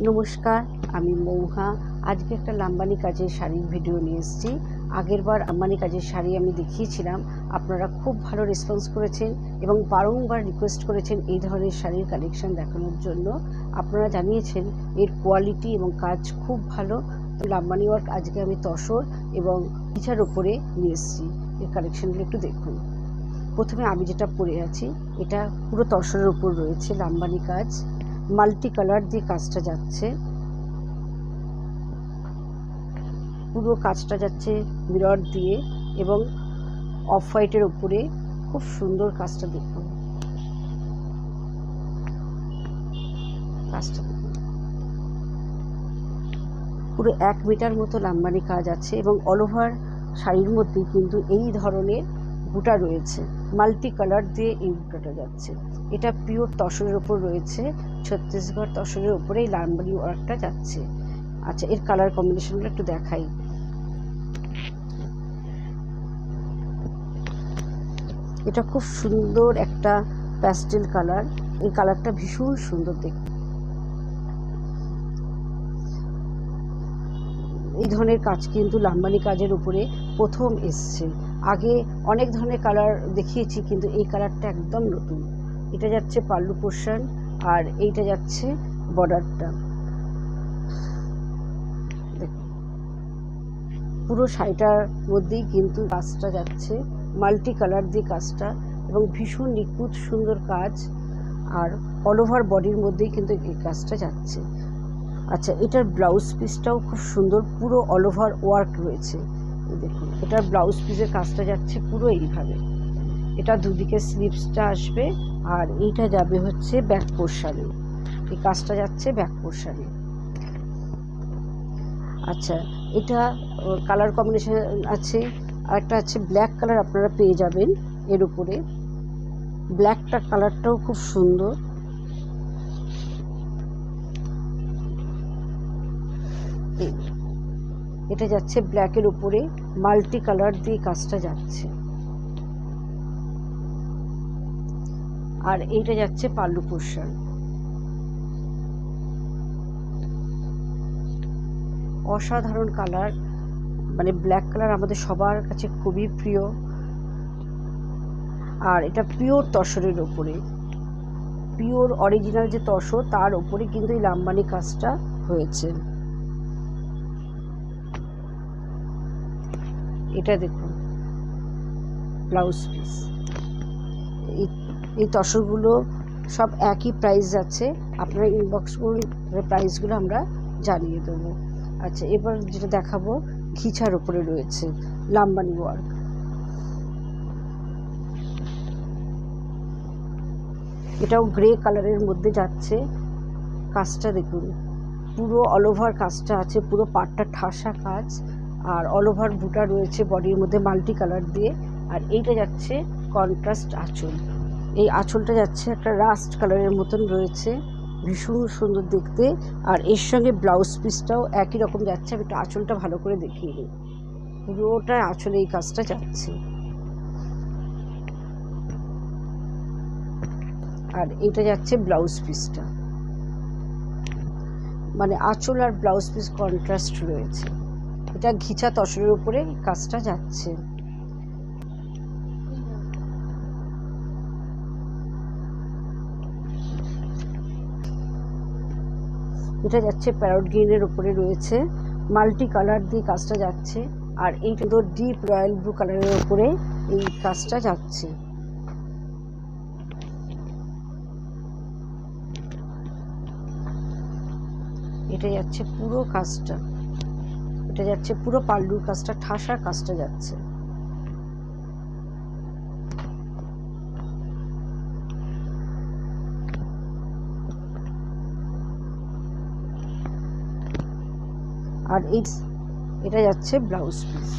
নমস্কার, আমি মৌহা। আজকে একটা লাম্বানি কাজের শাড়ির ভিডিও নিয়ে এসেছি। আগেরবার আম্বানি কাজের শাড়ি আমি দেখিয়েছিলাম, আপনারা খুব ভালো রেসপন্স করেছেন এবং বারংবার রিকোয়েস্ট করেছেন এই ধরনের শাড়ির কালেকশন দেখানোর জন্য। আপনারা জানিয়েছেন এর কোয়ালিটি এবং কাজ খুব ভালো। তো লাম্বানি ওয়ার্ক আজকে আমি তসর এবং পিছার ওপরে নিয়ে এসেছি। এর কালেকশনগুলো একটু দেখুন। প্রথমে আমি যেটা পরে আছি এটা পুরো তসরের উপর রয়েছে লাম্বানি কাজ, মাল্টি কালার দিয়ে কাজটা যাচ্ছে, পুরো কাজটা যাচ্ছে মিরর দিয়ে এবং অফ হোয়াইটের উপরে খুব সুন্দর কাজটা দেখুন। কাজটা দেখুন, পুরো 1 মিটার মতো লাম্বানি কাজ আছে এবং অল ওভার শাড়ির মধ্যে কিন্তু এই ধরনের বুটা রয়েছে, মাল্টি কালার দিয়ে এই বুটাটা যাচ্ছে। এটা পিওর তসরের উপর রয়েছে, ছত্তিশগড় তসরের উপরে এই লাম্বানি ওয়ার্কটা যাচ্ছে। আচ্ছা, এর কালার কম্বিনেশনগুলো একটু দেখাই। এটা খুব সুন্দর একটা প্যাস্টেল কালার, এই কালারটা ভীষণ সুন্দর দেখতে। এই ধরনের কাজ কিন্তু লাম্বানি কাজের উপরে প্রথম এসছে। আগে অনেক ধরনের কালার দেখিয়েছি, কিন্তু এই কালারটা একদম নতুন। এটা যাচ্ছে পাল্লু পোর্শন আর এইটা যাচ্ছে বর্ডারটা। পুরো শাড়িটার মধ্যেই কিন্তু কাজটা যাচ্ছে, মাল্টি কালার দিয়ে কাজটা এবং ভীষণ নিখুঁত সুন্দর কাজ, আর অল ওভার বডির মধ্যেই কিন্তু এই কাজটা যাচ্ছে। আচ্ছা, এটার ব্লাউজ পিসটাও খুব সুন্দর, পুরো অল ওভার ওয়ার্ক রয়েছে। দেখুন, এটার ব্লাউজ পিসের কাজটা যাচ্ছে পুরো এইভাবে। এটা দুদিকে স্লিভসটা আসবে আর এইটা যাবে হচ্ছে ব্যাক পোর্শনে, এই কাজটা যাচ্ছে ব্যাক পোর্শনে। আচ্ছা, এটা কালার কম্বিনেশন আছে, আর একটা আছে ব্ল্যাক কালার আপনারা পেয়ে যাবেন এর উপরে। ব্ল্যাকটা কালারটাও খুব সুন্দর। এটা যাচ্ছে ব্ল্যাকের উপরে, মাল্টি কালার দিয়ে কাজটা যাচ্ছে, আর এইটা যাচ্ছে পাল্লু পোর্শন। অসাধারণ কালার, মানে ব্ল্যাক কালার আমাদের সবার কাছে খুবই প্রিয়। আর এটা পিওর তসরের উপরে, পিওর অরিজিনাল যে তসর তার উপরে কিন্তু এই লাম্বানি কাজটা হয়েছে। এটা দেখুন ব্লাউজ পিস। এই তসরগুলো সব একই প্রাইস আছে, আপনারা ইনবক্স করুন, প্রাইসগুলো আমরা জানিয়ে দেবো। আচ্ছা, এবার যেটা দেখাবো ঘিচার উপরে রয়েছে লাম্বানি ওয়ার্ক। এটাও গ্রে কালারের মধ্যে যাচ্ছে। কাজটা দেখুন, পুরো অল ওভার কাজটা আছে, পুরো পাটটা ঠাসা কাজ, আর অল ওভার বুটা রয়েছে বডির মধ্যে মাল্টি কালার দিয়ে। আর এইটা যাচ্ছে কন্ট্রাস্ট আঁচল, এই আঁচলটা যাচ্ছে একটা রাস্ট কালারের মতন রয়েছে, ভীষণ সুন্দর দেখতে। আর এর সঙ্গে ব্লাউজ পিসটাও একই রকম যাচ্ছে। আমি একটু আঁচলটা ভালো করে দেখিয়ে নিই। পুরোটা আঁচলে এই কাজটা যাচ্ছে, আর এটা যাচ্ছে ব্লাউজ পিসটা, মানে আঁচল আর ব্লাউজ পিস কন্ট্রাস্ট রয়েছে। এটা ঘিচা তসরের উপরে কাজটা যাচ্ছে। এটা যাচ্ছে প্যারট গ্রিনের উপরে রয়েছে, মাল্টি কালার দিয়ে কাজটা যাচ্ছে, আর এই তো ডিপ রয়্যাল ব্লু কালারের উপরে এই কাজটা যাচ্ছে। এটা যাচ্ছে পুরো কাজটা, এটা যাচ্ছে পুরো পাল্লুর কাজটা, ঠাসা কাজটা যাচ্ছে। আর এটা যাচ্ছে ব্লাউজ পিস।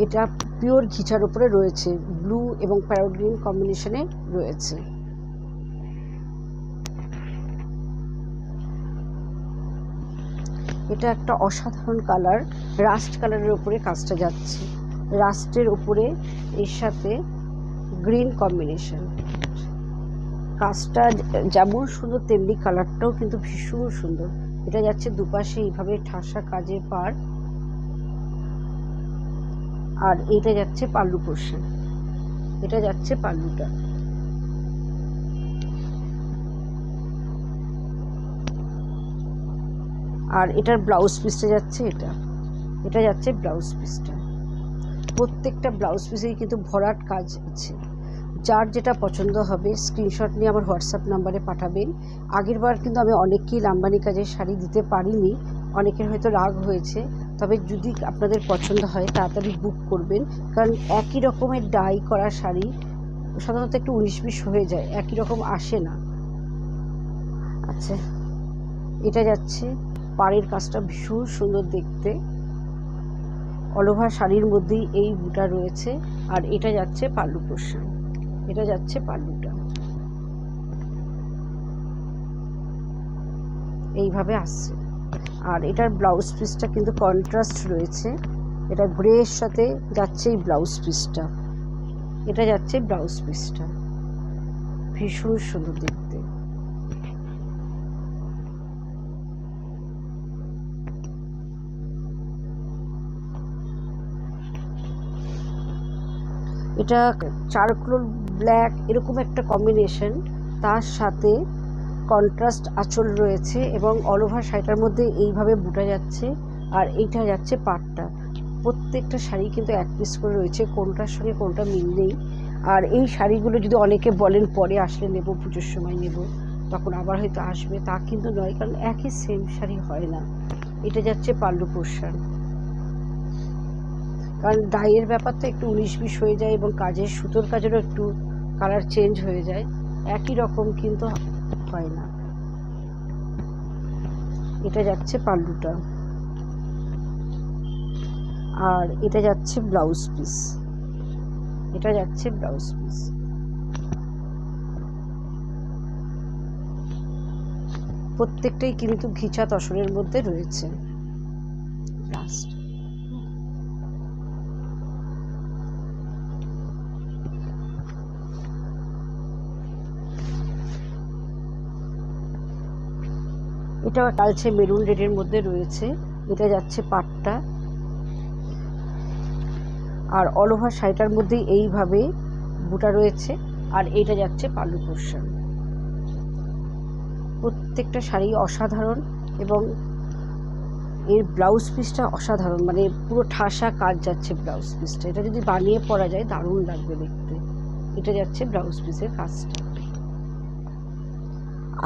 এটা পিওর ঘিচার উপরে রয়েছে, ব্লু এবং প্যারট গ্রিন কম্বিনেশনে রয়েছে। এটা একটা অসাধারণ কালার, রাস্ট কালারের উপরে কাজটা যাচ্ছে, রাস্টের উপরে এর সাথে গ্রিন কম্বিনেশন। কাজটা যেমন সুন্দর তেমনি কালারটাও কিন্তু ভীষণ সুন্দর। এটা যাচ্ছে দুপাশে এইভাবে ঠাসা কাজের পাড়, আর এইটা যাচ্ছে পাল্লু পোর্শন, এটা যাচ্ছে পাল্লুটা। আর এটার ব্লাউজ পিসটা যাচ্ছে এটা যাচ্ছে ব্লাউজ পিসটা। প্রত্যেকটা ব্লাউজ পিসেই কিন্তু ভরাট কাজ আছে। যার যেটা পছন্দ হবে স্ক্রিনশট নিয়ে আমার হোয়াটসঅ্যাপ নাম্বারে পাঠাবেন। আগেরবার কিন্তু আমি অনেককেই লাম্বানি কাজের শাড়ি দিতে পারিনি, অনেকের হয়তো রাগ হয়েছে। তবে যদি আপনাদের পছন্দ হয় তাড়াতাড়ি বুক করবেন, কারণ একই রকমের ডাই করা শাড়ি সাধারণত একটু 19-20 হয়ে যায়, একই রকম আসে না। আচ্ছা, এটা যাচ্ছে পাড়ের কাজটা ভীষণ সুন্দর দেখতে, অল ওভার শাড়ির মধ্যেই এই বুটা রয়েছে। আর এটা যাচ্ছে পাল্লু পোর্শন, এটা যাচ্ছে পাল্লুটা, এইভাবে আসছে। আর এটার ব্লাউজ পিসটা কিন্তু কন্ট্রাস্ট রয়েছে, এটা গ্রের সাথে যাচ্ছে এই ব্লাউজ পিসটা, এটা যাচ্ছে ব্লাউজ পিসটা, ভীষণ সুন্দর দেখতে। এটা চারকোল ব্ল্যাক এরকম একটা কম্বিনেশন, তার সাথে কন্ট্রাস্ট আঁচল রয়েছে এবং অল ওভার শাড়িটার মধ্যে এইভাবে বুটা যাচ্ছে। আর এইটা যাচ্ছে পাটটা। প্রত্যেকটা শাড়ি কিন্তু এক পিস করে রয়েছে, কোনটার সঙ্গে কোনটা মিল নেই। আর এই শাড়িগুলো যদি অনেকে বলেন পরে আসলে নেব, পুজোর সময় নেব, তখন আবার হয়তো আসবে, তা কিন্তু নয়, কারণ একই সেম শাড়ি হয় না। এটা যাচ্ছে পাল্লু পোর্শন, কারণ ডাইয়ের ব্যাপারটা একটু 19-20 হয়ে যায় এবং কাজের সুতোর কাজেরও একটু কালার চেঞ্জ হয়ে যায়, একই রকম কিন্তু হয় না। এটা যাচ্ছে পাল্লুটা, আর এটা যাচ্ছে ব্লাউজ পিস, এটা যাচ্ছে ব্লাউজ পিস। প্রত্যেকটাই কিন্তু ঘিচা তসরের মধ্যে রয়েছে। লাস্ট এটা কালচে মেরুন রেডের মধ্যে রয়েছে, এটা যাচ্ছে পাটটা। আর অল ওভার শাড়িটার মধ্যে এইভাবে বুটা রয়েছে, আর এইটা যাচ্ছে পাল্লু পোর্শন। প্রত্যেকটা শাড়ি অসাধারণ এবং এর ব্লাউজ পিসটা অসাধারণ, মানে পুরো ঠাসা কাজ যাচ্ছে ব্লাউজ পিসটা। এটা যদি বানিয়ে পরা যায় দারুণ লাগবে দেখতে। এটা যাচ্ছে ব্লাউজ পিসের কাজটা।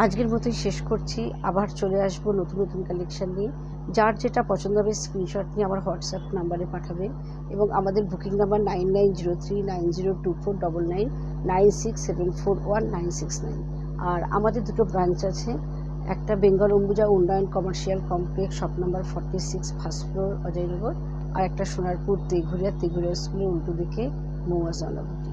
আজকের মতোই শেষ করছি, আবার চলে আসবো নতুন নতুন কালেকশান নিয়ে। যার যেটা পছন্দ হবে স্ক্রিনশট নিয়ে আমার হোয়াটসঅ্যাপ নাম্বারে পাঠাবেন, এবং আমাদের বুকিং নাম্বার 9903902499 96741969। আর আমাদের দুটো ব্রাঞ্চ আছে, একটা Bengal Ambuja Unnayan commercial complex, shop number 46, first floor, Ajaynagar. আর একটা সোনারপুর তেঘুরিয়া স্কুলের উল্টো দিকে মৌয়া জনগর।